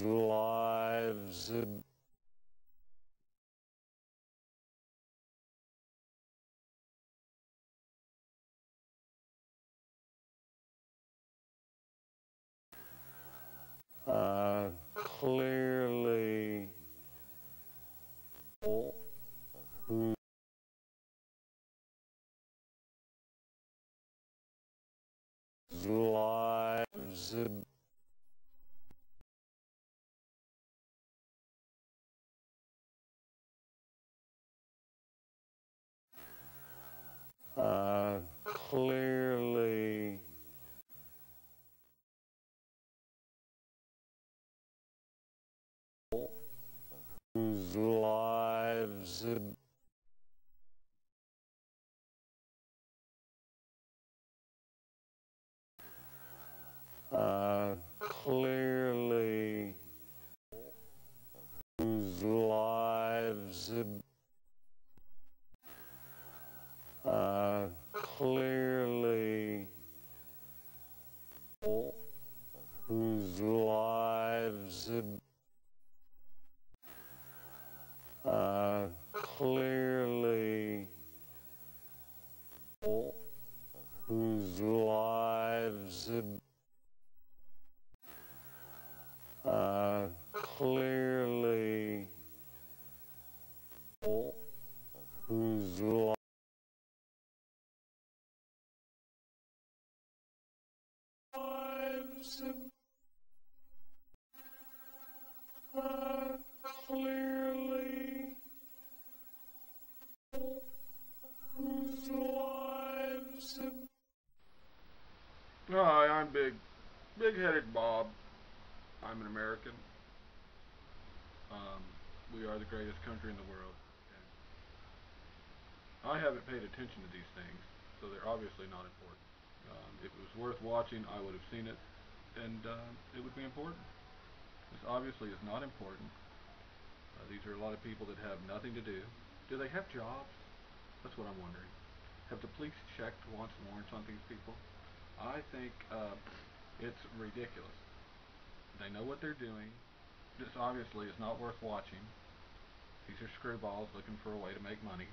lives clearly whose lives clearly whose lives clearly whose lives clearly whose lives clearly whose lives clearly whose lives clearly whose lives. Hi, I'm Big-Headed Bob. I'm an American. We are the greatest country in the world. And I haven't paid attention to these things, so they're obviously not important. If it was worth watching, I would have seen it, and it would be important. This obviously is not important. These are a lot of people that have nothing to do. Do they have jobs? That's what I'm wondering. Have the police checked wants and warrants on these people? I think it's ridiculous. They know what they're doing. This obviously is not worth watching. These are screwballs looking for a way to make money.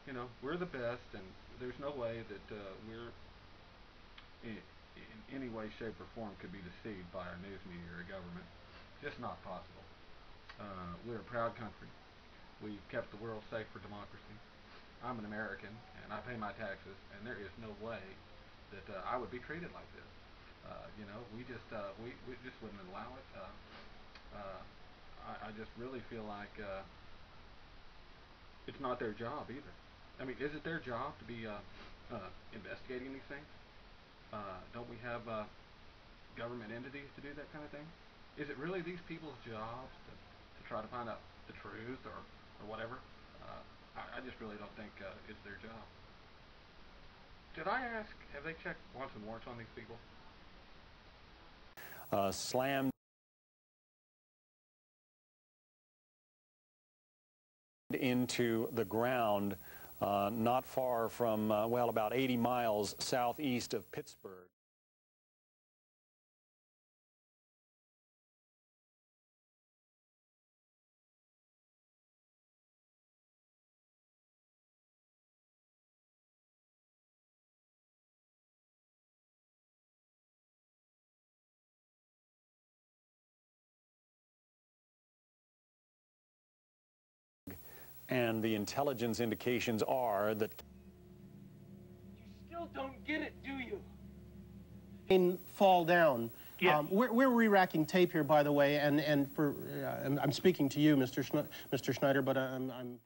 You know, we're the best, and there's no way that we're in any way, shape, or form could be deceived by our news media or government. It's just not possible. We're a proud country. We've kept the world safe for democracy. I'm an American, and I pay my taxes, and there is no way that I would be treated like this. You know, we just wouldn't allow it. I just really feel like it's not their job either. I mean, is it their job to be investigating these things? Don't we have government entities to do that kind of thing? Is it really these people's jobs to try to find out the truth or whatever? I just really don't think it's their job. Did I ask, have they checked wants and warrants on these people? Slammed into the ground not far from, well, about 80 miles southeast of Pittsburgh. And the intelligence indications are that... You still don't get it, do you? Fall down. Yeah. We're re-racking tape here, by the way, and for I'm speaking to you, Mr. Schneider, but I'm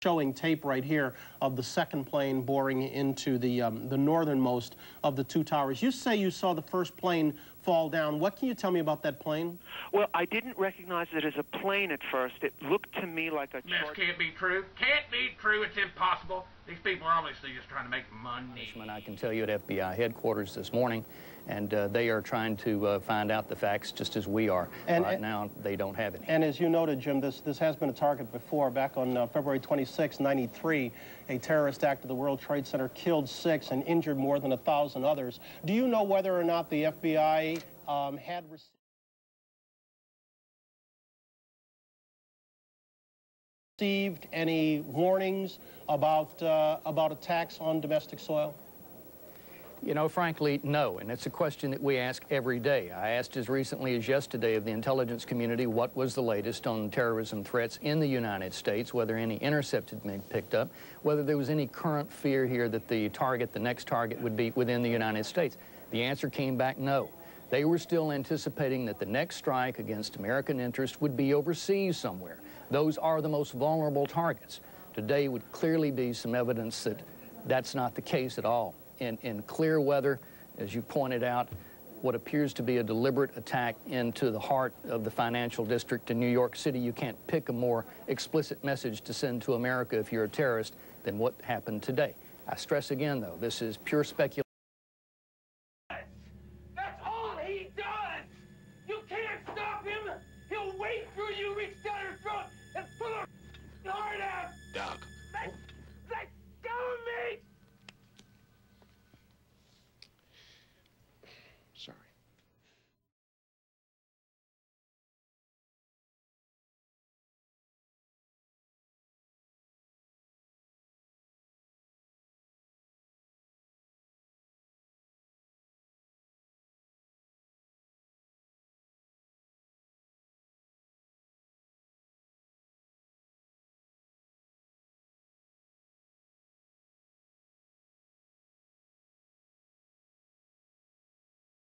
showing tape right here of the second plane boring into the northernmost of the two towers. You say you saw the first plane fall down. What can you tell me about that plane? Well, I didn't recognize it as a plane at first. It looked to me like a This can't be true. Can't be true. It's impossible. These people are obviously just trying to make money. I can tell you at FBI headquarters this morning, and they are trying to find out the facts just as we are. Right now, they don't have any. And as you noted, Jim, this has been a target before. Back on February 26, 93, a terrorist act at the World Trade Center killed 6 and injured more than 1,000 others. Do you know whether or not the FBI had received any warnings about attacks on domestic soil? You know, frankly, no, and it's a question that we ask every day. I asked as recently as yesterday of the intelligence community what was the latest on terrorism threats in the United States, whether any intercept had been picked up, whether there was any current fear here that the next target would be within the United States. The answer came back no. They were still anticipating that the next strike against American interests would be overseas somewhere. Those are the most vulnerable targets. Today would clearly be some evidence that that's not the case at all. In clear weather, as you pointed out, what appears to be a deliberate attack into the heart of the financial district in New York City. You can't pick a more explicit message to send to America if you're a terrorist than what happened today. I stress again, though, this is pure speculation.